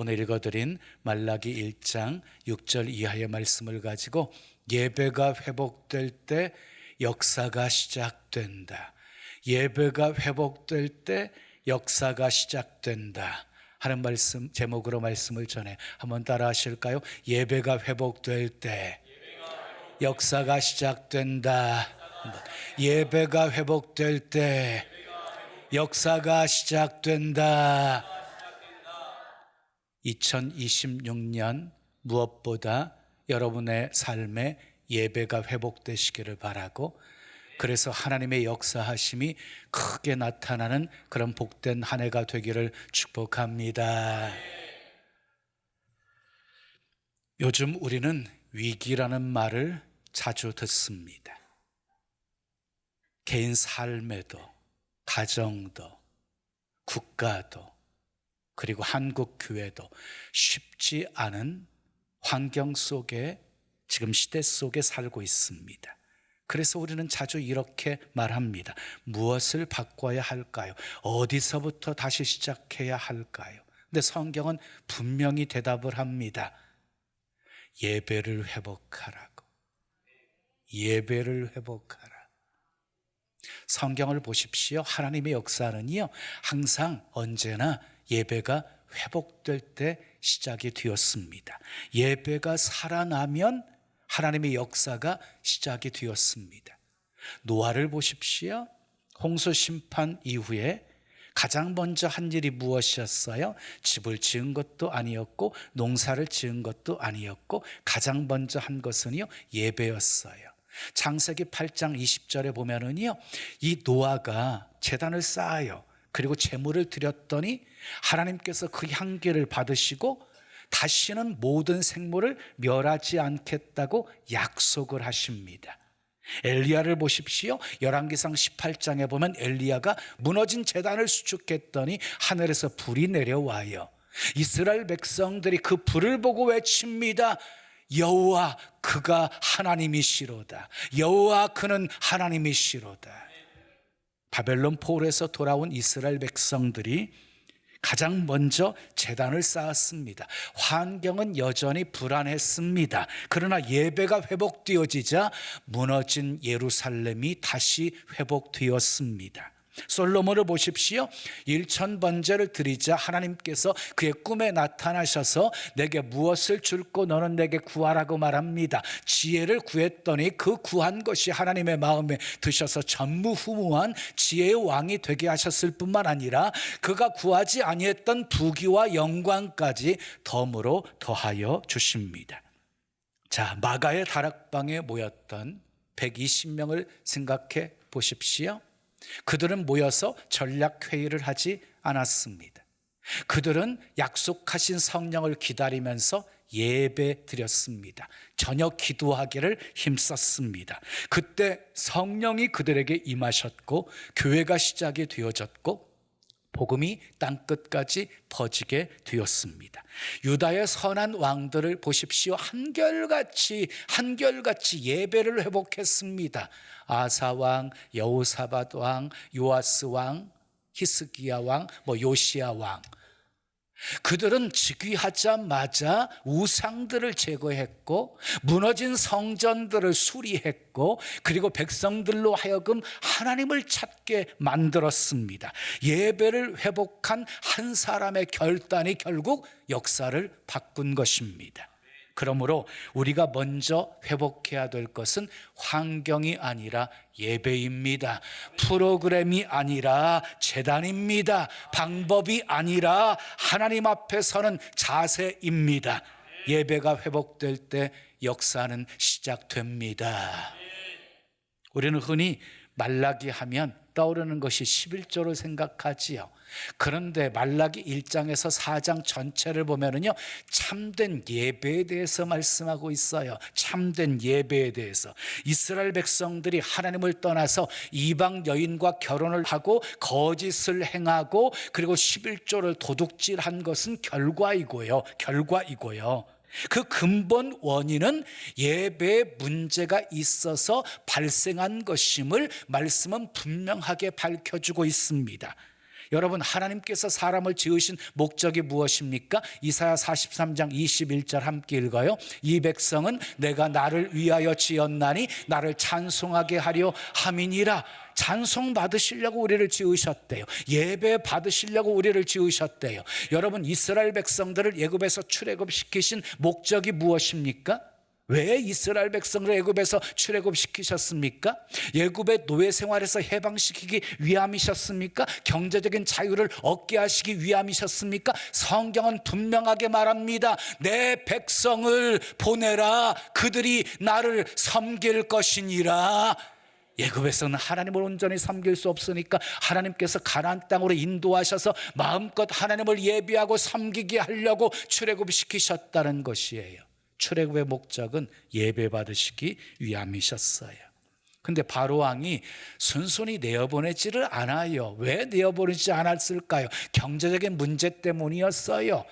오늘 읽어드린 말라기 1장 6절 이하의 말씀을 가지고 예배가 회복될 때 역사가 시작된다. 예배가 회복될 때 역사가 시작된다 하는 말씀 제목으로 말씀을 전해 한번 따라 하실까요? 예배가 회복될 때 역사가 시작된다. 예배가 회복될 때 역사가 시작된다. 2026년 무엇보다 여러분의 삶에 예배가 회복되시기를 바라고, 그래서 하나님의 역사하심이 크게 나타나는 그런 복된 한 해가 되기를 축복합니다. 요즘 우리는 위기라는 말을 자주 듣습니다. 개인 삶에도, 가정도, 국가도, 그리고 한국 교회도 쉽지 않은 환경 속에, 지금 시대 속에 살고 있습니다. 그래서 우리는 자주 이렇게 말합니다. 무엇을 바꿔야 할까요? 어디서부터 다시 시작해야 할까요? 근데 성경은 분명히 대답을 합니다. 예배를 회복하라고. 예배를 회복하라. 성경을 보십시오. 하나님의 역사는요, 항상 언제나 예배가 회복될 때 시작이 되었습니다. 예배가 살아나면 하나님의 역사가 시작이 되었습니다. 노아를 보십시오. 홍수 심판 이후에 가장 먼저 한 일이 무엇이었어요? 집을 지은 것도 아니었고 농사를 지은 것도 아니었고 가장 먼저 한 것은요, 예배였어요. 창세기 8장 20절에 보면은요, 이 노아가 제단을 쌓아요. 그리고 제물을 드렸더니 하나님께서 그 향기를 받으시고 다시는 모든 생물을 멸하지 않겠다고 약속을 하십니다. 엘리야를 보십시오. 열왕기상 18장에 보면 엘리야가 무너진 제단을 수축했더니 하늘에서 불이 내려와요. 이스라엘 백성들이 그 불을 보고 외칩니다. 여호와 그가 하나님이시로다. 여호와 그는 하나님이시로다. 바벨론 포로에서 돌아온 이스라엘 백성들이 가장 먼저 제단을 쌓았습니다. 환경은 여전히 불안했습니다. 그러나 예배가 회복되어지자 무너진 예루살렘이 다시 회복되었습니다. 솔로몬을 보십시오. 1000번제를 드리자 하나님께서 그의 꿈에 나타나셔서 내게 무엇을 줄고 너는 내게 구하라고 말합니다. 지혜를 구했더니 그 구한 것이 하나님의 마음에 드셔서 전무후무한 지혜의 왕이 되게 하셨을 뿐만 아니라 그가 구하지 아니했던 부귀와 영광까지 덤으로 더하여 주십니다. 자, 마가의 다락방에 모였던 120명을 생각해 보십시오. 그들은 모여서 전략회의를 하지 않았습니다. 그들은 약속하신 성령을 기다리면서 예배 드렸습니다. 저녁 기도하기를 힘썼습니다. 그때 성령이 그들에게 임하셨고 교회가 시작이 되어졌고 복음이 땅끝까지 퍼지게 되었습니다. 유다의 선한 왕들을 보십시오. 한결같이 예배를 회복했습니다. 아사 왕, 여호사밧 왕, 요아스 왕, 히스기야 왕, 요시야 왕. 그들은 즉위하자마자 우상들을 제거했고 무너진 성전들을 수리했고 그리고 백성들로 하여금 하나님을 찾게 만들었습니다. 예배를 회복한 한 사람의 결단이 결국 역사를 바꾼 것입니다. 그러므로 우리가 먼저 회복해야 될 것은 환경이 아니라 예배입니다. 프로그램이 아니라 제단입니다. 방법이 아니라 하나님 앞에 서는 자세입니다. 예배가 회복될 때 역사는 시작됩니다. 우리는 흔히 말라기 하면 떠오르는 것이 11조를 생각하지요. 그런데 말라기 1장에서 4장 전체를 보면은요, 참된 예배에 대해서 말씀하고 있어요. 참된 예배에 대해서. 이스라엘 백성들이 하나님을 떠나서 이방 여인과 결혼을 하고 거짓을 행하고 그리고 11조를 도둑질한 것은 결과이고요. 그 근본 원인은 예배에 문제가 있어서 발생한 것임을 말씀은 분명하게 밝혀주고 있습니다. 여러분, 하나님께서 사람을 지으신 목적이 무엇입니까? 이사야 43장 21절 함께 읽어요. 이 백성은 내가 나를 위하여 지었나니 나를 찬송하게 하려 함이니라. 찬송 받으시려고 우리를 지으셨대요. 예배 받으시려고 우리를 지으셨대요. 여러분, 이스라엘 백성들을 애굽에서 출애굽시키신 목적이 무엇입니까? 왜 이스라엘 백성을 애굽에서 출애굽시키셨습니까? 애굽의 노예 생활에서 해방시키기 위함이셨습니까? 경제적인 자유를 얻게 하시기 위함이셨습니까? 성경은 분명하게 말합니다. 내 백성을 보내라. 그들이 나를 섬길 것이니라. 애굽에서는 하나님을 온전히 섬길 수 없으니까 하나님께서 가나안 땅으로 인도하셔서 마음껏 하나님을 예비하고 섬기게 하려고 출애굽시키셨다는 것이에요. 출애굽의 목적은 예배 받으시기 위함이셨어요. 근데 바로 왕이 순순히 내어보내지를 않아요. 왜 내어보내지 않았을까요? 경제적인 문제 때문이었어요.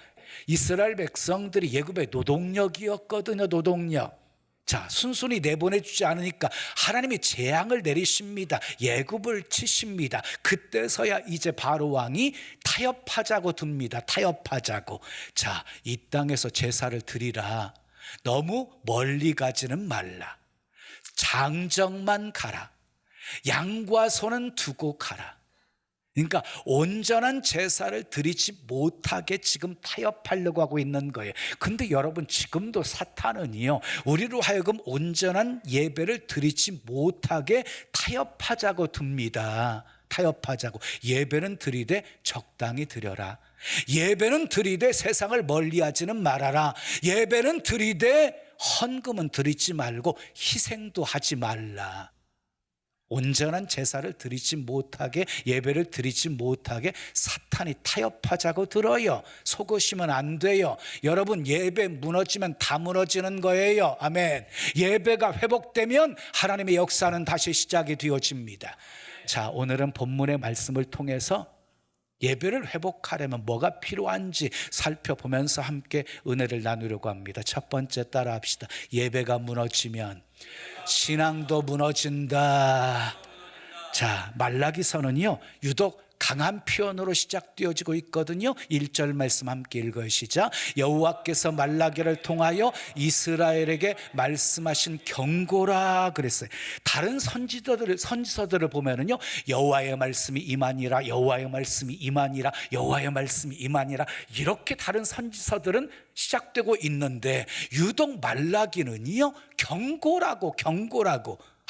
이스라엘 백성들이 애굽의 노동력이었거든요. 노동력. 자, 순순히 내보내주지 않으니까 하나님이 재앙을 내리십니다. 애굽을 치십니다. 그때서야 이제 바로 왕이 타협하자고 듭니다. 타협하자고. 자, 이 땅에서 제사를 드리라. 너무 멀리 가지는 말라. 장정만 가라. 양과 소는 두고 가라. 그러니까 온전한 제사를 드리지 못하게 지금 타협하려고 하고 있는 거예요. 근데 여러분, 지금도 사탄은요, 우리로 하여금 온전한 예배를 드리지 못하게 타협하자고 듭니다. 타협하자고. 예배는 드리되 적당히 드려라. 예배는 드리되 세상을 멀리하지는 말아라. 예배는 드리되 헌금은 드리지 말고 희생도 하지 말라. 온전한 제사를 드리지 못하게, 예배를 드리지 못하게 사탄이 타협하자고 들어요. 속으시면 안 돼요. 여러분, 예배 무너지면 다 무너지는 거예요. 아멘. 예배가 회복되면 하나님의 역사는 다시 시작이 되어집니다. 자, 오늘은 본문의 말씀을 통해서 예배를 회복하려면 뭐가 필요한지 살펴보면서 함께 은혜를 나누려고 합니다. 첫 번째, 따라 합시다. 예배가 무너지면 신앙도 무너진다. 자, 말라기서는요, 유독 강한 표현으로 시작되어지고 있거든요. 1절 말씀 함께 읽으시죠. 여호와께서 말라기를 통하여 이스라엘에게 말씀하신 경고라 그랬어요. 다른 선지서들을 보면은요, 여호와의 말씀이 임하니라, 여호와의 말씀이 임하니라, 여호와의 말씀이 임하니라, 이렇게 다른 선지서들은 시작되고 있는데 유독 말라기는요, 경고라고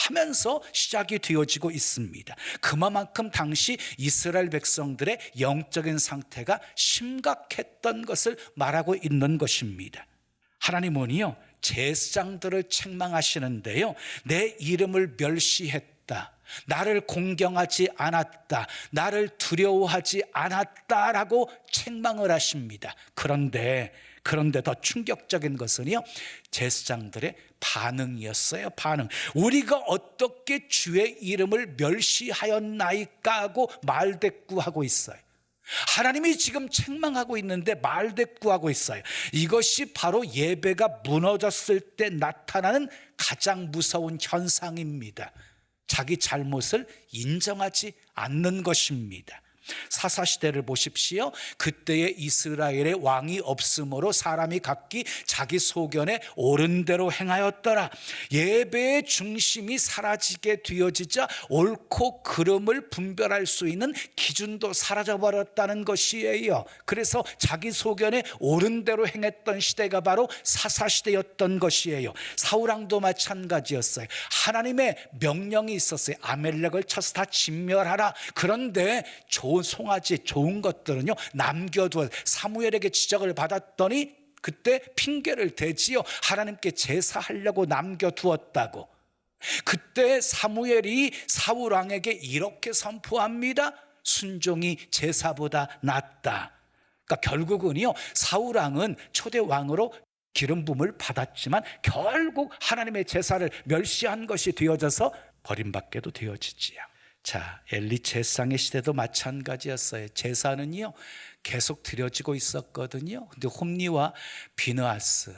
하면서 시작이 되어지고 있습니다. 그만큼 당시 이스라엘 백성들의 영적인 상태가 심각했던 것을 말하고 있는 것입니다. 하나님은요, 제사장들을 책망하시는데요, 내 이름을 멸시했다, 나를 공경하지 않았다, 나를 두려워하지 않았다라고 책망을 하십니다. 그런데 더 충격적인 것은요, 제사장들의 반응이었어요. 반응. 우리가 어떻게 주의 이름을 멸시하였나이까 하고 말대꾸하고 있어요. 하나님이 지금 책망하고 있는데 말대꾸하고 있어요. 이것이 바로 예배가 무너졌을 때 나타나는 가장 무서운 현상입니다. 자기 잘못을 인정하지 않는 것입니다. 사사시대를 보십시오. 그때의 이스라엘의 왕이 없으므로 사람이 각기 자기 소견에 옳은 대로 행하였더라. 예배의 중심이 사라지게 되어지자 옳고 그름을 분별할 수 있는 기준도 사라져버렸다는 것이에요. 그래서 자기 소견에 옳은 대로 행했던 시대가 바로 사사시대였던 것이에요. 사울왕도 마찬가지였어요. 하나님의 명령이 있었어요. 아멜렉을 쳐서 다 진멸하라. 그런데 좋은 송아지, 좋은 것들은요, 남겨두어 사무엘에게 지적을 받았더니 그때 핑계를 대지요. 하나님께 제사하려고 남겨두었다고. 그때 사무엘이 사울왕에게 이렇게 선포합니다. 순종이 제사보다 낫다. 그러니까 결국은요, 사울왕은 초대 왕으로 기름 부음을 받았지만 결국 하나님의 제사를 멸시한 것이 되어져서 버림받게도 되어지지요. 자, 엘리 제사장의 시대도 마찬가지였어요. 제사는요, 계속 드려지고 있었거든요. 근데 홈리와 비느하스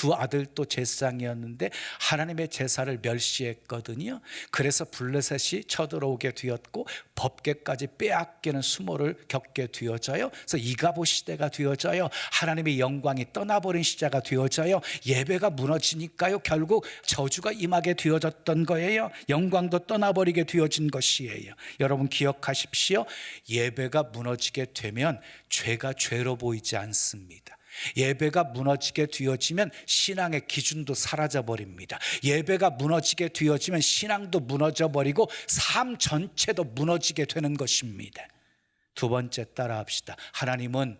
두 아들도 제사장이었는데 하나님의 제사를 멸시했거든요. 그래서 블레셋이 쳐들어오게 되었고 법궤까지 빼앗기는 수모를 겪게 되어져요. 그래서 이가봇 시대가 되어져요. 하나님의 영광이 떠나버린 시대가 되어져요. 예배가 무너지니까요, 결국 저주가 임하게 되어졌던 거예요. 영광도 떠나버리게 되어진 것이에요. 여러분 기억하십시오. 예배가 무너지게 되면 죄가 죄로 보이지 않습니다. 예배가 무너지게 되어지면 신앙의 기준도 사라져버립니다. 예배가 무너지게 되어지면 신앙도 무너져버리고 삶 전체도 무너지게 되는 것입니다. 두 번째 따라합시다. 하나님은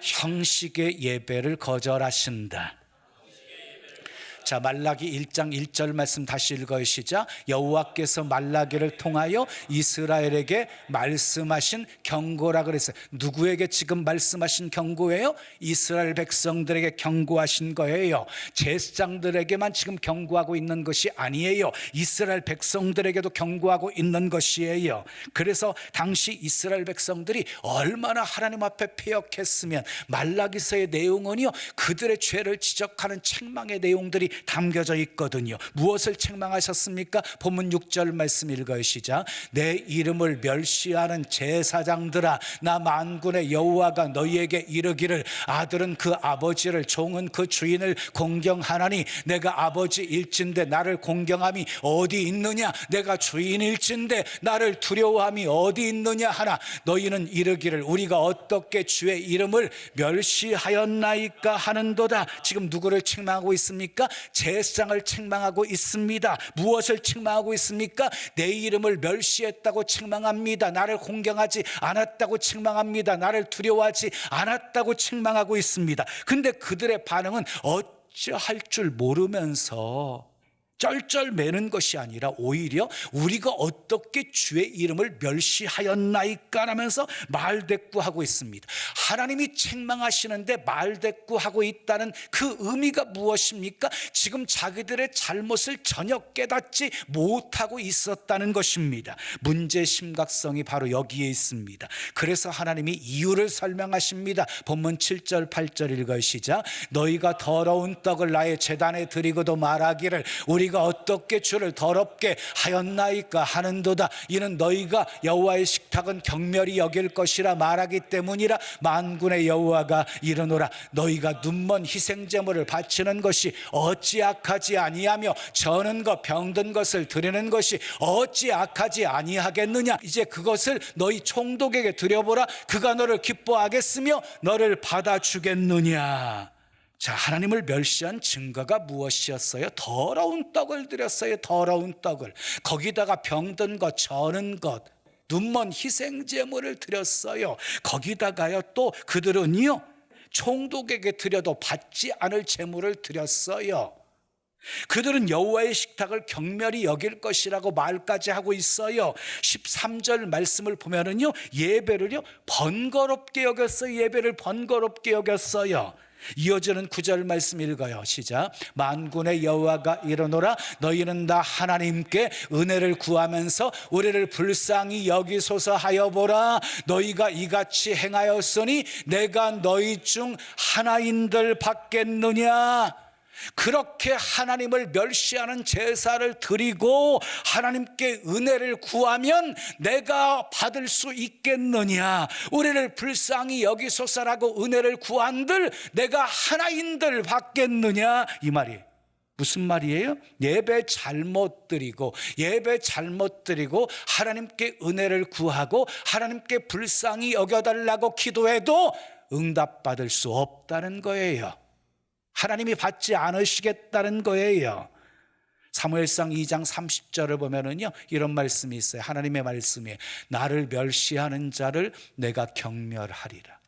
형식의 예배를 거절하신다. 자, 말라기 1장 1절 말씀 다시 읽어요. 시작. 여호와께서 말라기를 통하여 이스라엘에게 말씀하신 경고라 그랬어요. 누구에게 지금 말씀하신 경고예요? 이스라엘 백성들에게 경고하신 거예요. 제사장들에게만 지금 경고하고 있는 것이 아니에요. 이스라엘 백성들에게도 경고하고 있는 것이에요. 그래서 당시 이스라엘 백성들이 얼마나 하나님 앞에 패역했으면 말라기서의 내용은요, 그들의 죄를 지적하는 책망의 내용들이 담겨져 있거든요. 무엇을 책망하셨습니까? 본문 6절 말씀 읽어요. 시작. 내 이름을 멸시하는 제사장들아, 나 만군의 여호와가 너희에게 이르기를 아들은 그 아버지를, 종은 그 주인을 공경하나니 내가 아버지일진데 나를 공경함이 어디 있느냐? 내가 주인일진데 나를 두려워함이 어디 있느냐 하나 너희는 이르기를 우리가 어떻게 주의 이름을 멸시하였나이까 하는도다. 지금 누구를 책망하고 있습니까? 제사장을 책망하고 있습니다. 무엇을 책망하고 있습니까? 내 이름을 멸시했다고 책망합니다. 나를 공경하지 않았다고 책망합니다. 나를 두려워하지 않았다고 책망하고 있습니다. 근데 그들의 반응은 어찌할 줄 모르면서 쩔쩔매는 것이 아니라 오히려 우리가 어떻게 주의 이름을 멸시하였나이까 하면서 말대꾸하고 있습니다. 하나님이 책망하시는데 말대꾸하고 있다는 그 의미가 무엇입니까? 지금 자기들의 잘못을 전혀 깨닫지 못하고 있었다는 것입니다. 문제의 심각성이 바로 여기에 있습니다. 그래서 하나님이 이유를 설명하십니다. 본문 7절 8절 읽어요. 시작. 너희가 더러운 떡을 나의 제단에 드리고도 말하기를 우리가 어떻게 주를 더럽게 하였나이까 하는도다. 이는 너희가 여호와의 식탁은 경멸히 여길 것이라 말하기 때문이라. 만군의 여호와가 이르노라. 너희가 눈먼 희생제물을 바치는 것이 어찌 악하지 아니하며 저는 것 병든 것을 드리는 것이 어찌 악하지 아니하겠느냐. 이제 그것을 너희 총독에게 드려보라. 그가 너를 기뻐하겠으며 너를 받아주겠느냐. 자, 하나님을 멸시한 증거가 무엇이었어요? 더러운 떡을 드렸어요. 더러운 떡을. 거기다가 병든 것, 저는 것, 눈먼 희생제물을 드렸어요. 거기다가요, 또 그들은요, 총독에게 드려도 받지 않을 제물을 드렸어요. 그들은 여호와의 식탁을 경멸히 여길 것이라고 말까지 하고 있어요. 13절 말씀을 보면은요, 예배를요 번거롭게 여겼어요. 예배를 번거롭게 여겼어요. 이어지는 9절 말씀 읽어요. 시작. 만군의 여호와가 이르노라. 너희는 나 하나님께 은혜를 구하면서 우리를 불쌍히 여기소서 하여 보라. 너희가 이같이 행하였으니 내가 너희 중 하나인들 받겠느냐. 그렇게 하나님을 멸시하는 제사를 드리고 하나님께 은혜를 구하면 내가 받을 수 있겠느냐. 우리를 불쌍히 여기소서라고 은혜를 구한들 내가 하나인들 받겠느냐. 이 말이 무슨 말이에요? 예배 잘못 드리고 하나님께 은혜를 구하고 하나님께 불쌍히 여겨달라고 기도해도 응답받을 수 없다는 거예요. 하나님이 받지 않으시겠다는 거예요. 사무엘상 2장 30절을 보면은요, 이런 말씀이 있어요. 하나님의 말씀에 나를 멸시하는 자를 내가 경멸하리라.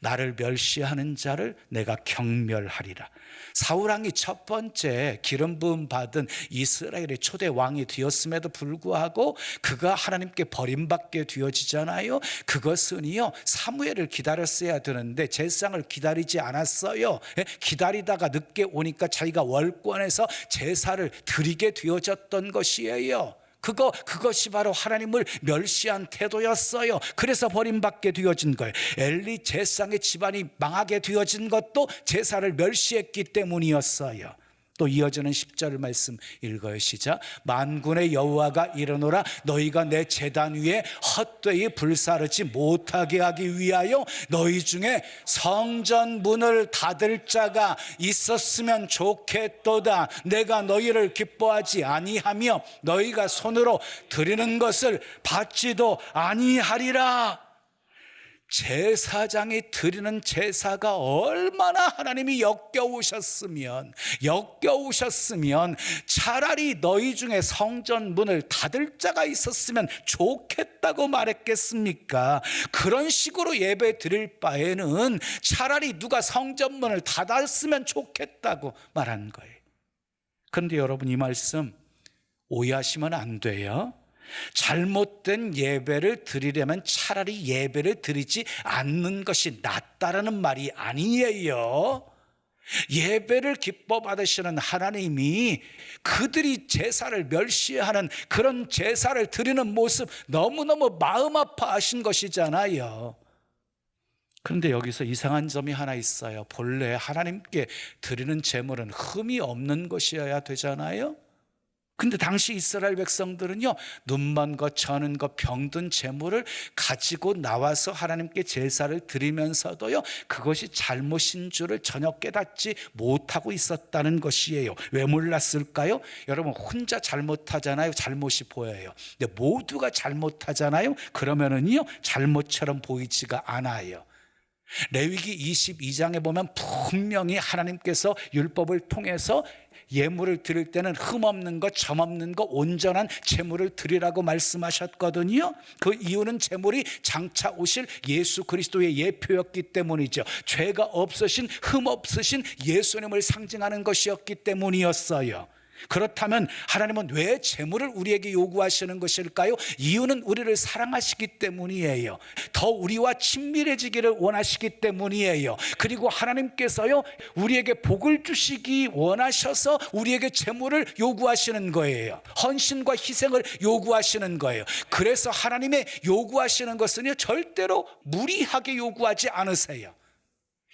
나를 멸시하는 자를 내가 경멸하리라. 사울왕이 첫 번째 기름 부음 받은 이스라엘의 초대 왕이 되었음에도 불구하고 그가 하나님께 버림받게 되어지잖아요. 그것은요, 사무엘을 기다렸어야 되는데 제사장을 기다리지 않았어요. 기다리다가 늦게 오니까 자기가 월권에서 제사를 드리게 되어졌던 것이에요. 그것이 바로 하나님을 멸시한 태도였어요. 그래서 버림받게 되어진 거예요. 엘리 제사장의 집안이 망하게 되어진 것도 제사를 멸시했기 때문이었어요. 또 이어지는 10절 말씀 읽어요. 시작. 만군의 여호와가 이르노라 너희가 내 제단 위에 헛되이 불사르지 못하게 하기 위하여 너희 중에 성전 문을 닫을 자가 있었으면 좋겠도다. 내가 너희를 기뻐하지 아니하며 너희가 손으로 드리는 것을 받지도 아니하리라. 제사장이 드리는 제사가 얼마나 하나님이 역겨우셨으면 차라리 너희 중에 성전 문을 닫을 자가 있었으면 좋겠다고 말했겠습니까? 그런 식으로 예배 드릴 바에는 차라리 누가 성전 문을 닫았으면 좋겠다고 말한 거예요. 그런데 여러분, 이 말씀 오해하시면 안 돼요. 잘못된 예배를 드리려면 차라리 예배를 드리지 않는 것이 낫다라는 말이 아니에요. 예배를 기뻐 받으시는 하나님이 그들이 제사를 멸시하는 그런 제사를 드리는 모습 너무너무 마음 아파하신 것이잖아요. 그런데 여기서 이상한 점이 하나 있어요. 본래 하나님께 드리는 제물은 흠이 없는 것이어야 되잖아요. 근데 당시 이스라엘 백성들은요, 눈먼 것, 저는 것, 병든 제물을 가지고 나와서 하나님께 제사를 드리면서도요, 그것이 잘못인 줄을 전혀 깨닫지 못하고 있었다는 것이에요. 왜 몰랐을까요? 여러분, 혼자 잘못하잖아요. 잘못이 보여요. 근데 모두가 잘못하잖아요. 그러면은요, 잘못처럼 보이지가 않아요. 레위기 22장에 보면 분명히 하나님께서 율법을 통해서 예물을 드릴 때는 흠없는 것, 점없는 것, 온전한 제물을 드리라고 말씀하셨거든요. 그 이유는 제물이 장차 오실 예수 그리스도의 예표였기 때문이죠. 죄가 없으신, 흠 없으신 예수님을 상징하는 것이었기 때문이었어요. 그렇다면 하나님은 왜 제물을 우리에게 요구하시는 것일까요? 이유는 우리를 사랑하시기 때문이에요. 더 우리와 친밀해지기를 원하시기 때문이에요. 그리고 하나님께서요, 우리에게 복을 주시기 원하셔서 우리에게 제물을 요구하시는 거예요. 헌신과 희생을 요구하시는 거예요. 그래서 하나님의 요구하시는 것은요, 절대로 무리하게 요구하지 않으세요.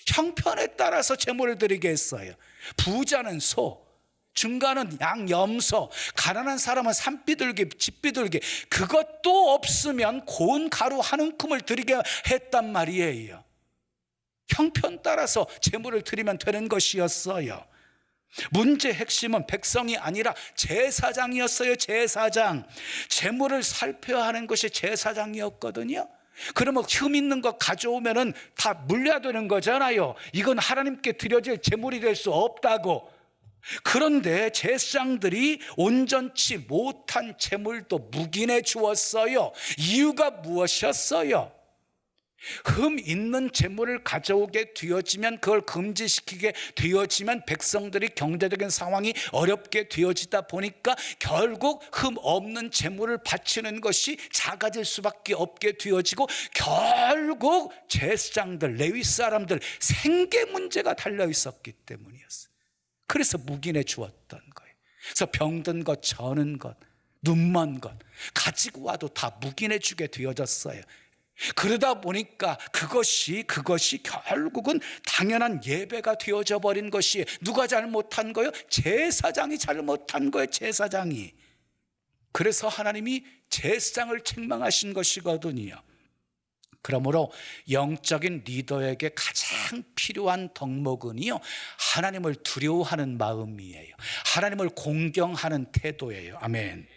형편에 따라서 제물을 드리게 했어요. 부자는 소, 중간은 양, 염소, 가난한 사람은 산비둘기, 집비둘기, 그것도 없으면 고운 가루 한 움큼을 드리게 했단 말이에요. 형편 따라서 제물을 드리면 되는 것이었어요. 문제의 핵심은 백성이 아니라 제사장이었어요. 제사장. 제물을 살펴야 하는 것이 제사장이었거든요. 그러면 흠 있는 거 가져오면은 다 물려야 되는 거잖아요. 이건 하나님께 드려질 제물이 될 수 없다고. 그런데 제사장들이 온전치 못한 제물도 묵인해 주었어요. 이유가 무엇이었어요? 흠 있는 제물을 가져오게 되어지면, 그걸 금지시키게 되어지면 백성들이 경제적인 상황이 어렵게 되어지다 보니까 결국 흠 없는 제물을 바치는 것이 작아질 수밖에 없게 되어지고, 결국 제사장들, 레위 사람들 생계 문제가 달려 있었기 때문이었어요. 그래서 묵인해 주었던 거예요. 그래서 병든 것, 저는 것, 눈먼 것 가지고 와도 다 묵인해 주게 되어졌어요. 그러다 보니까 그것이 결국은 당연한 예배가 되어져 버린 것이, 누가 잘못한 거예요? 제사장이 잘못한 거예요. 제사장이. 그래서 하나님이 제사장을 책망하신 것이거든요. 그러므로 영적인 리더에게 가장 필요한 덕목은요, 하나님을 두려워하는 마음이에요. 하나님을 공경하는 태도예요. 아멘.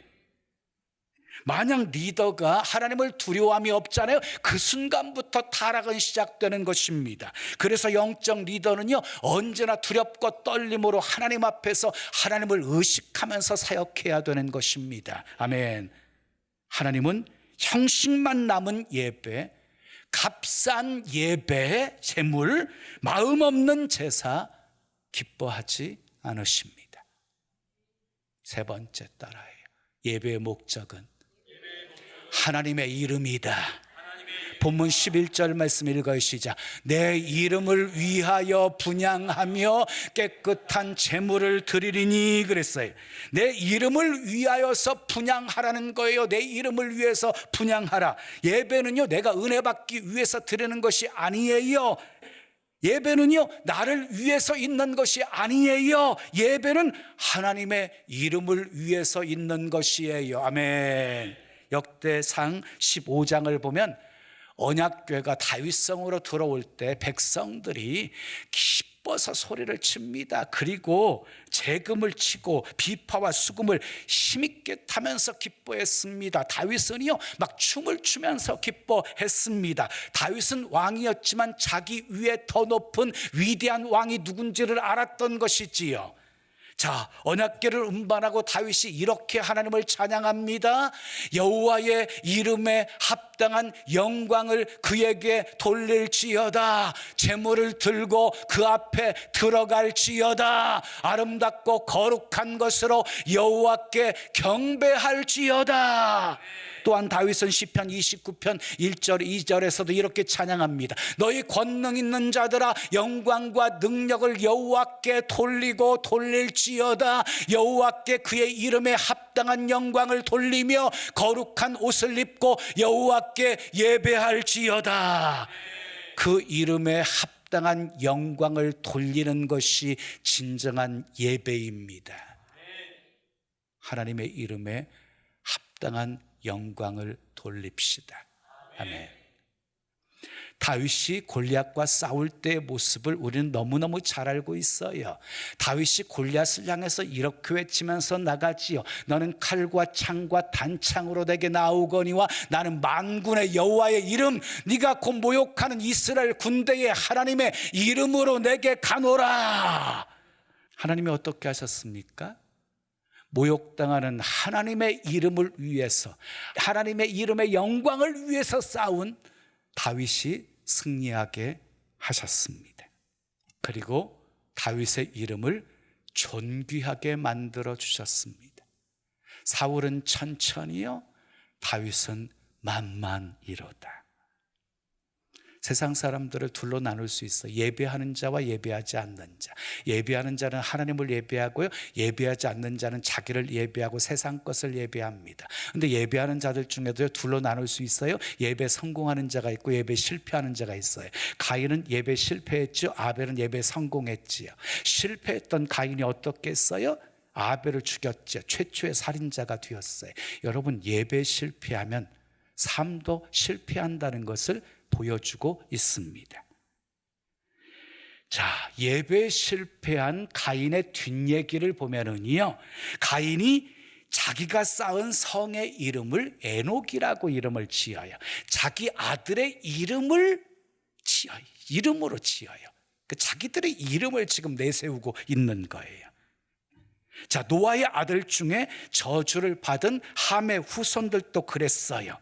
만약 리더가 하나님을 두려워함이 없잖아요, 그 순간부터 타락은 시작되는 것입니다. 그래서 영적 리더는요, 언제나 두렵고 떨림으로 하나님 앞에서 하나님을 의식하면서 사역해야 되는 것입니다. 아멘. 하나님은 형식만 남은 예배, 값싼 예배, 제물, 마음 없는 제사 기뻐하지 않으십니다. 세 번째 따라해요. 예배의 목적은 하나님의 이름이다. 본문 11절 말씀 읽어요. 시작. 내 이름을 위하여 분향하며 깨끗한 제물을 드리리니 그랬어요. 내 이름을 위하여서 분향하라는 거예요. 내 이름을 위해서 분향하라. 예배는요, 내가 은혜 받기 위해서 드리는 것이 아니에요. 예배는요, 나를 위해서 있는 것이 아니에요. 예배는 하나님의 이름을 위해서 있는 것이에요. 아멘. 역대상 15장을 보면 언약궤가 다윗성으로 들어올 때 백성들이 기뻐서 소리를 칩니다. 그리고 재금을 치고 비파와 수금을 힘있게 타면서 기뻐했습니다. 다윗은요, 막 춤을 추면서 기뻐했습니다. 다윗은 왕이었지만 자기 위에 더 높은 위대한 왕이 누군지를 알았던 것이지요. 자, 언약궤를 운반하고 다윗이 이렇게 하나님을 찬양합니다. 여호와의 이름에 합당한 영광을 그에게 돌릴지어다. 제물을 들고 그 앞에 들어갈지어다. 아름답고 거룩한 것으로 여호와께 경배할지어다. 또한 다윗은 시편 29편 1절 2절에서도 이렇게 찬양합니다. 너희 권능 있는 자들아, 영광과 능력을 여호와께 돌리고 돌릴지어다. 여호와께 그의 이름에 합당한 영광을 돌리며 거룩한 옷을 입고 여호와께 예배할지어다. 그 이름에 합당한 영광을 돌리는 것이 진정한 예배입니다. 하나님의 이름에 합당한 영광을 돌립시다. 아멘. 다윗이 골리앗과 싸울 때의 모습을 우리는 너무너무 잘 알고 있어요. 다윗이 골리앗을 향해서 이렇게 외치면서 나가지요. 너는 칼과 창과 단창으로 내게 나오거니와 나는 만군의 여호와의 이름, 네가 곧 모욕하는 이스라엘 군대의 하나님의 이름으로 내게 가노라. 하나님이 어떻게 하셨습니까? 모욕당하는 하나님의 이름을 위해서, 하나님의 이름의 영광을 위해서 싸운 다윗이 승리하게 하셨습니다. 그리고 다윗의 이름을 존귀하게 만들어 주셨습니다. 사울은 천천히요, 다윗은 만만이로다. 세상 사람들을 둘로 나눌 수 있어. 예배하는 자와 예배하지 않는 자. 예배하는 자는 하나님을 예배하고요, 예배하지 않는 자는 자기를 예배하고 세상 것을 예배합니다. 그런데 예배하는 자들 중에도 둘로 나눌 수 있어요. 예배 성공하는 자가 있고 예배 실패하는 자가 있어요. 가인은 예배 실패했죠. 아벨은 예배 성공했지요. 실패했던 가인이 어떻게 했어요? 아벨을 죽였죠. 최초의 살인자가 되었어요. 여러분, 예배 실패하면 삶도 실패한다는 것을 보여주고 있습니다. 자, 예배 실패한 가인의 뒷얘기를 보면은요, 가인이 자기가 쌓은 성의 이름을 에녹이라고 이름을 지어요. 자기 아들의 이름을 지어요. 이름으로 지어요. 자기들의 이름을 지금 내세우고 있는 거예요. 자, 노아의 아들 중에 저주를 받은 함의 후손들도 그랬어요.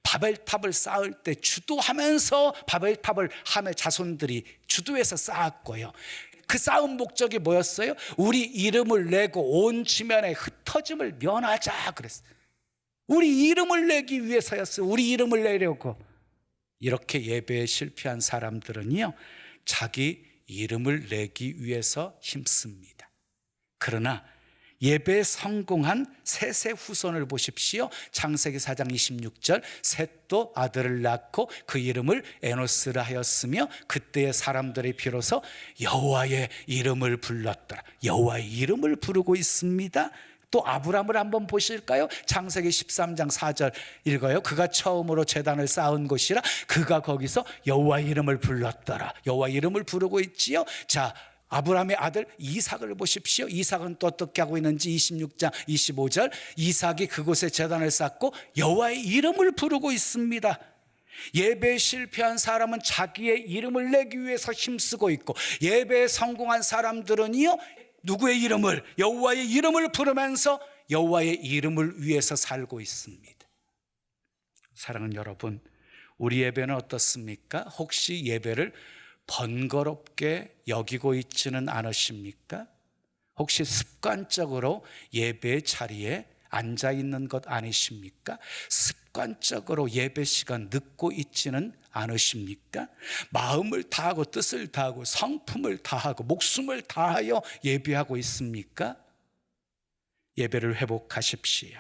바벨탑을 쌓을 때 주도하면서 바벨탑을 함의 자손들이 주도해서 쌓았고요. 그 쌓은 목적이 뭐였어요? 우리 이름을 내고 온 지면에 흩어짐을 면하자 그랬어요. 우리 이름을 내기 위해서였어요. 우리 이름을 내려고. 이렇게 예배에 실패한 사람들은요, 자기 이름을 내기 위해서 힘씁니다. 그러나 예배에 성공한 셋의 후손을 보십시오. 창세기 4장 26절, 셋도 아들을 낳고 그 이름을 에노스라 하였으며 그때의 사람들이 비로소 여호와의 이름을 불렀더라. 여호와의 이름을 부르고 있습니다. 또 아브라함을 한번 보실까요? 창세기 13장 4절 읽어요. 그가 처음으로 제단을 쌓은 곳이라 그가 거기서 여호와의 이름을 불렀더라. 여호와의 이름을 부르고 있지요. 자, 아브라함의 아들 이삭을 보십시오. 이삭은 또 어떻게 하고 있는지 26장 25절, 이삭이 그곳에 제단을 쌓고 여호와의 이름을 부르고 있습니다. 예배에 실패한 사람은 자기의 이름을 내기 위해서 힘쓰고 있고, 예배에 성공한 사람들은요, 누구의 이름을? 여호와의 이름을 부르면서 여호와의 이름을 위해서 살고 있습니다. 사랑하는 여러분, 우리 예배는 어떻습니까? 혹시 예배를 번거롭게 여기고 있지는 않으십니까? 혹시 습관적으로 예배 자리에 앉아 있는 것 아니십니까? 습관적으로 예배 시간 늦고 있지는 않으십니까? 마음을 다하고 뜻을 다하고 성품을 다하고 목숨을 다하여 예배하고 있습니까? 예배를 회복하십시오.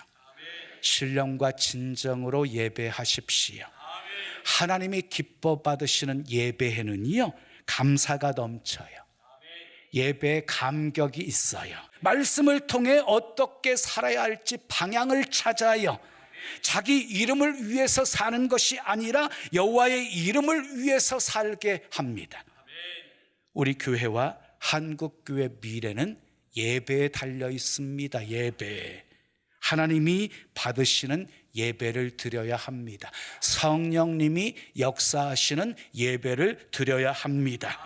신령과 진정으로 예배하십시오. 하나님이 기뻐 받으시는 예배에는요, 감사가 넘쳐요. 예배에 감격이 있어요. 말씀을 통해 어떻게 살아야 할지 방향을 찾아요. 자기 이름을 위해서 사는 것이 아니라 여호와의 이름을 위해서 살게 합니다. 우리 교회와 한국교회 미래는 예배에 달려 있습니다. 예배. 하나님이 받으시는 예배를 드려야 합니다. 성령님이 역사하시는 예배를 드려야 합니다.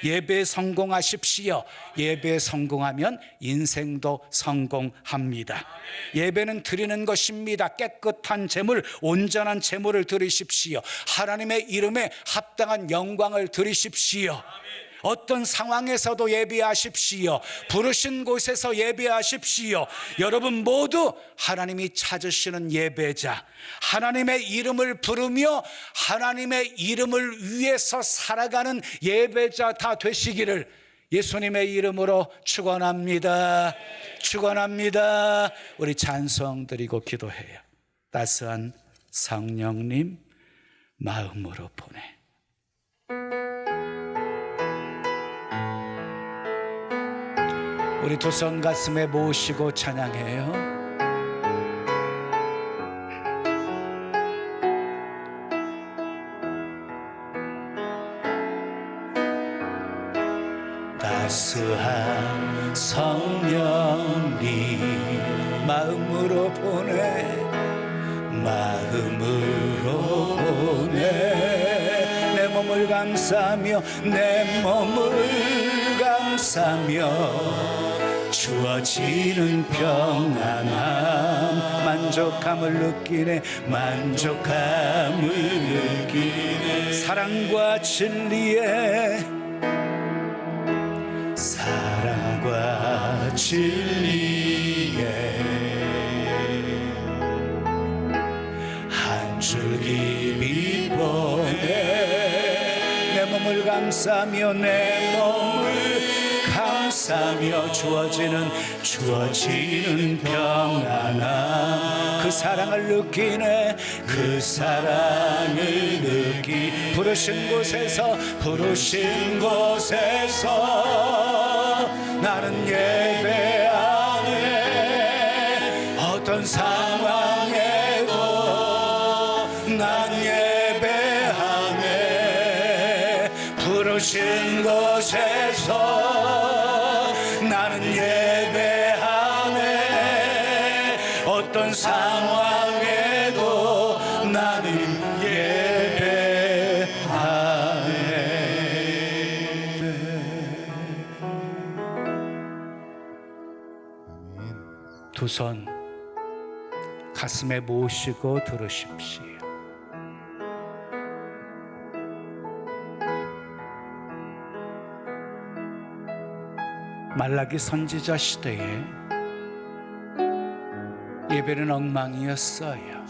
예배에 성공하십시오. 예배에 성공하면 인생도 성공합니다. 예배는 드리는 것입니다. 깨끗한 제물, 온전한 제물을 드리십시오. 하나님의 이름에 합당한 영광을 드리십시오. 어떤 상황에서도 예배하십시오. 부르신 곳에서 예배하십시오. 여러분 모두 하나님이 찾으시는 예배자, 하나님의 이름을 부르며 하나님의 이름을 위해서 살아가는 예배자 다 되시기를 예수님의 이름으로 축원합니다. 축원합니다. 우리 찬송 드리고 기도해요. 따스한 성령님 마음으로 보내. 우리 두 손 가슴에 모시고 찬양해요. 따스한 성령님 마음으로 보내, 마음으로 보내. 내 몸을 감싸며, 내 몸을 감싸며 주어지는 평안함, 만족함을 느끼네, 만족함을 느끼네. 사랑과 진리에, 사랑과 진리에 한 줄기 빛 보내. 내 몸을 감싸며, 내 몸을 감싸며 주어지는 평안함, 그 사랑을 느끼네, 그 사랑을 느끼. 부르신 곳에서 나는 예배하네. 어떤 상황에도 난 예배하네. 부르신 곳에서 나는 예배하네. 어떤 상황에도 나는 예배하네. 두 손 가슴에 모시고 들으십시오. 말라기 선지자 시대에 예배는 엉망이었어요.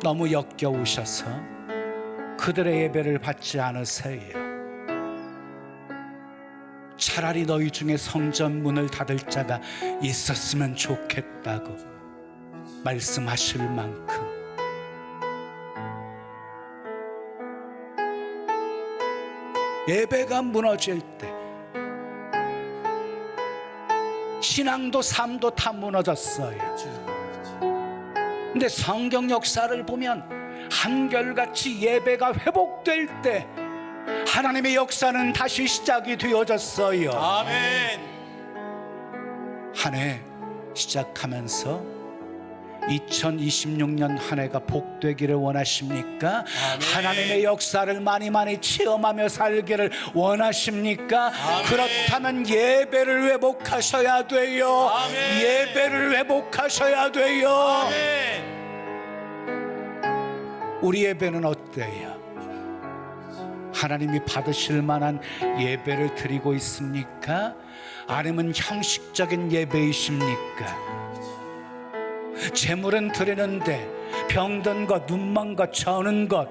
너무 역겨우셔서 그들의 예배를 받지 않으세요. 차라리 너희 중에 성전 문을 닫을 자가 있었으면 좋겠다고 말씀하실 만큼 예배가 무너질 때 신앙도 삶도 다 무너졌어요. 근데 성경 역사를 보면 한결같이 예배가 회복될 때 하나님의 역사는 다시 시작이 되어졌어요. 아멘. 한 해 시작하면서 2026년 한 해가 복되기를 원하십니까? 아멘. 하나님의 역사를 많이 체험하며 살기를 원하십니까? 아멘. 그렇다면 예배를 회복하셔야 돼요. 아멘. 예배를 회복하셔야 돼요. 아멘. 우리 예배는 어때요? 하나님이 받으실 만한 예배를 드리고 있습니까? 아니면 형식적인 예배이십니까? 재물은 드리는데 병든 것, 눈먼 것, 저는 것,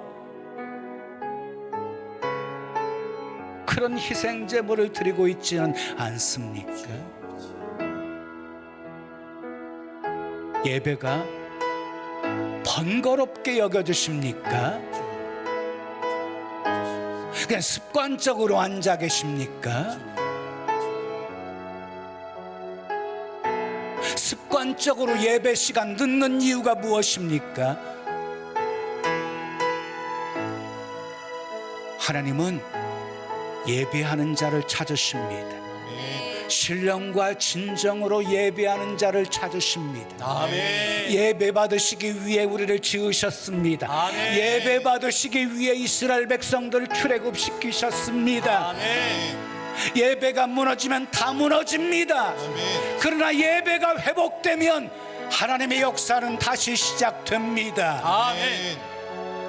그런 희생 제물을 드리고 있지는 않습니까? 예배가 번거롭게 여겨주십니까? 그냥 습관적으로 앉아 계십니까? 습관적으로 예배 시간 늦는 이유가 무엇입니까? 하나님은 예배하는 자를 찾으십니다. 신령과 진정으로 예배하는 자를 찾으십니다. 아멘. 예배 받으시기 위해 우리를 지으셨습니다. 아멘. 예배 받으시기 위해 이스라엘 백성들을 출애굽시키셨습니다. 아멘. 예배가 무너지면 다 무너집니다. 아멘. 그러나 예배가 회복되면 하나님의 역사는 다시 시작됩니다. 아멘.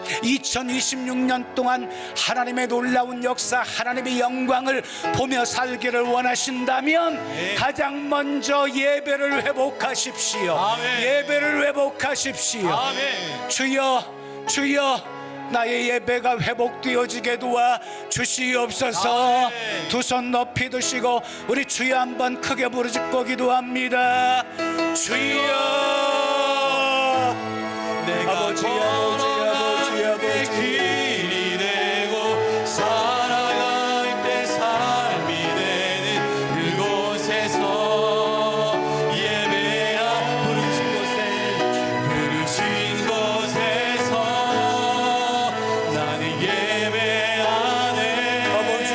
2026년 동안 하나님의 놀라운 역사, 하나님의 영광을 보며 살기를 원하신다면 네. 가장 먼저 예배를 회복하십시오. 아멘. 예배를 회복하십시오. 아멘. 주여, 주여, 나의 예배가 회복되어지게 도와 주시옵소서. 아멘. 두 손 높이 드시고 우리 주여 한번 크게 부르짖고 기도합니다. 주여, 내가 아버지, 아버지, 아버지, 아버지. 길이 되고 살아갈 때 삶이 되는 그곳에서 예배야 부르신 곳에서 나는 예배하네. 아버지,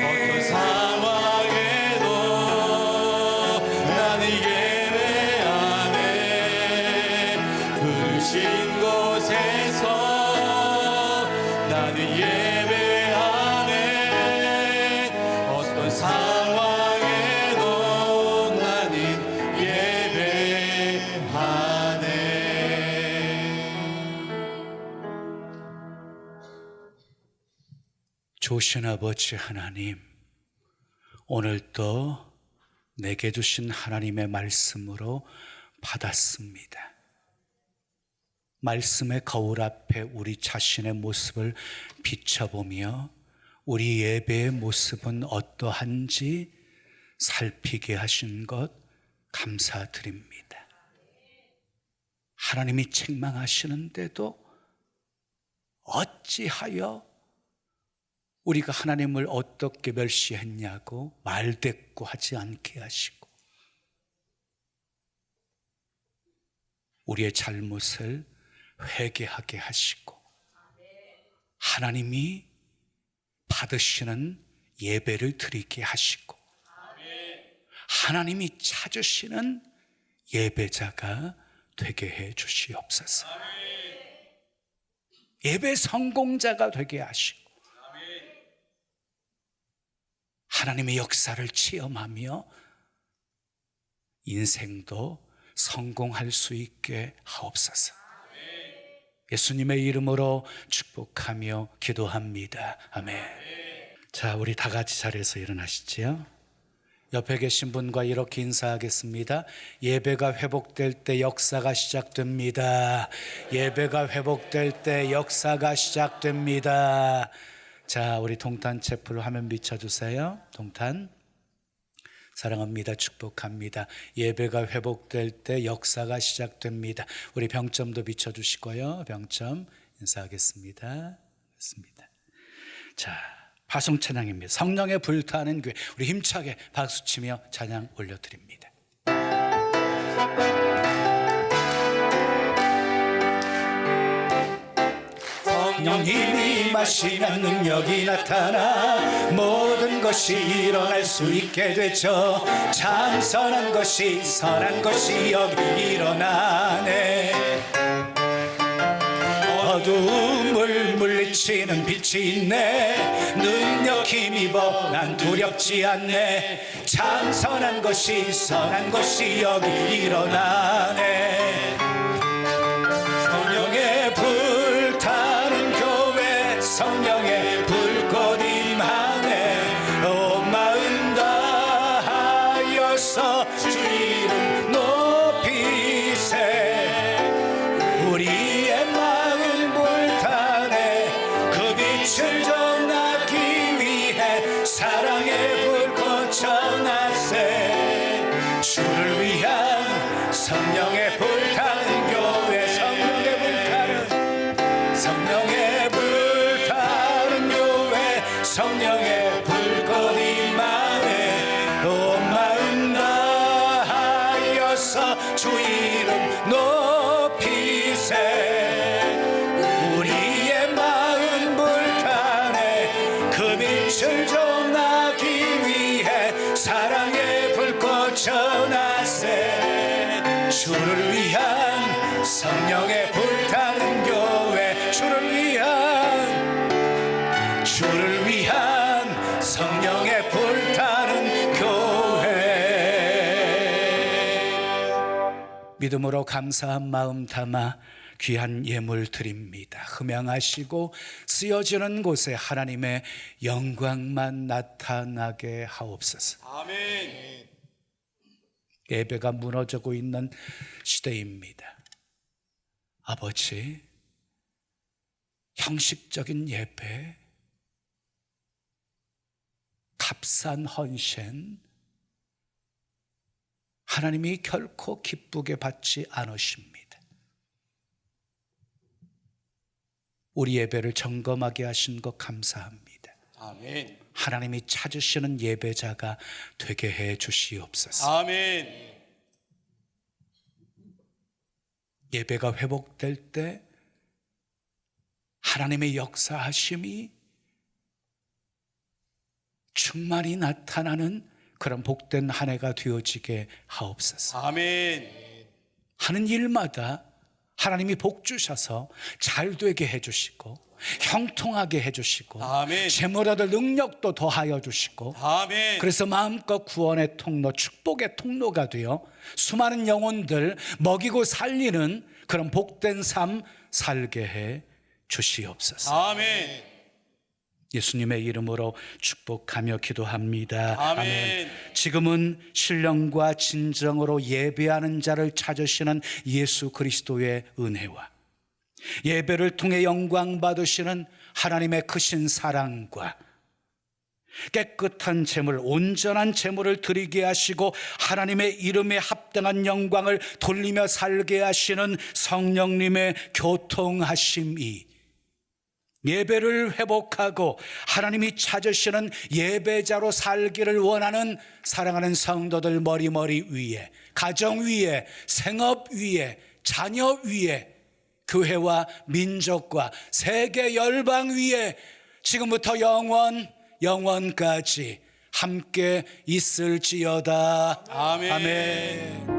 어떤 상황에도 나는 예배하네. 부르신 곳에서 나는 예배하네. 어떤 상황에도 나는 예배하네. 좋으신 아버지 하나님, 오늘도 내게 주신 하나님의 말씀으로 받았습니다. 말씀의 거울 앞에 우리 자신의 모습을 비춰보며 우리 예배의 모습은 어떠한지 살피게 하신 것 감사드립니다. 하나님이 책망하시는데도 어찌하여 우리가 하나님을 어떻게 멸시했냐고 말대꾸하지 않게 하시고 우리의 잘못을 회개하게 하시고 하나님이 받으시는 예배를 드리게 하시고 하나님이 찾으시는 예배자가 되게 해 주시옵소서. 예배 성공자가 되게 하시고 하나님의 역사를 체험하며 인생도 성공할 수 있게 하옵소서. 예수님의 이름으로 축복하며 기도합니다. 아멘. 자, 우리 다 같이 자리에서 일어나시지요. 옆에 계신 분과 이렇게 인사하겠습니다. 예배가 회복될 때 역사가 시작됩니다. 예배가 회복될 때 역사가 시작됩니다. 자, 우리 동탄 채플 화면 비춰주세요. 동탄 사랑합니다. 축복합니다. 예배가 회복될 때 역사가 시작됩니다. 우리 병점도 비춰주시고요. 병점 인사하겠습니다. 맞습니다. 자, 파송 찬양입니다. 성령의 불타는 교회. 우리 힘차게 박수치며 찬양 올려드립니다. 성령님이 임하시면 능력이 나타나 모든 것이 일어날 수 있게 되죠. 참 선한 것이 여기 일어나네. 어둠을 물리치는 빛이 있네. 능력 힘입어 난 두렵지 않네. 참 선한 것이 여기 일어나네. 성령의 불타는 교회, 성령의 불꽃 임하네. 온 마음 다하여서 주 이름 높이세. 사랑의 불꽃 전하세. 주를 위한 성령의 불타는 교회, 성령의 불타는 교회, 성령의 불꽃 임하네. 온 마음 다하여서 주 이름 높이세. 우리의 마음 불타네. 그 빛을 전하기 위해 사랑의 불꽃 전하세. 주를 위한 성령의 불타는 교회, 주를 위한 성령의 불타는 교회. 믿음으로 감사한 마음 담아 귀한 예물 드립니다. 흠양하시고 쓰여지는 곳에 하나님의 영광만 나타나게 하옵소서. 아멘. 예배가 무너지고 있는 시대입니다. 아버지, 형식적인 예배, 값싼 헌신, 하나님이 결코 기쁘게 받지 않으십니다. 우리 예배를 점검하게 하신 것 감사합니다. 아멘. 하나님이 찾으시는 예배자가 되게 해 주시옵소서. 아멘. 예배가 회복될 때 하나님의 역사하심이 충만히 나타나는 그런 복된 한 해가 되어지게 하옵소서. 아멘. 하는 일마다 하나님이 복 주셔서 잘 되게 해주시고 형통하게 해주시고 아멘. 재물 얻을 능력도 더하여 주시고 아멘. 그래서 마음껏 구원의 통로, 축복의 통로가 되어 수많은 영혼들 먹이고 살리는 그런 복된 삶 살게 해 주시옵소서. 아멘. 예수님의 이름으로 축복하며 기도합니다. 아멘. 지금은 신령과 진정으로 예배하는 자를 찾으시는 예수 그리스도의 은혜와 예배를 통해 영광 받으시는 하나님의 크신 사랑과 깨끗한 제물, 온전한 제물을 드리게 하시고 하나님의 이름에 합당한 영광을 돌리며 살게 하시는 성령님의 교통하심이 예배를 회복하고 하나님이 찾으시는 예배자로 살기를 원하는 사랑하는 성도들 머리 위에, 가정 위에, 생업 위에, 자녀 위에, 교회와 민족과 세계 열방 위에 지금부터 영원까지 함께 있을지어다. 아멘. 아멘.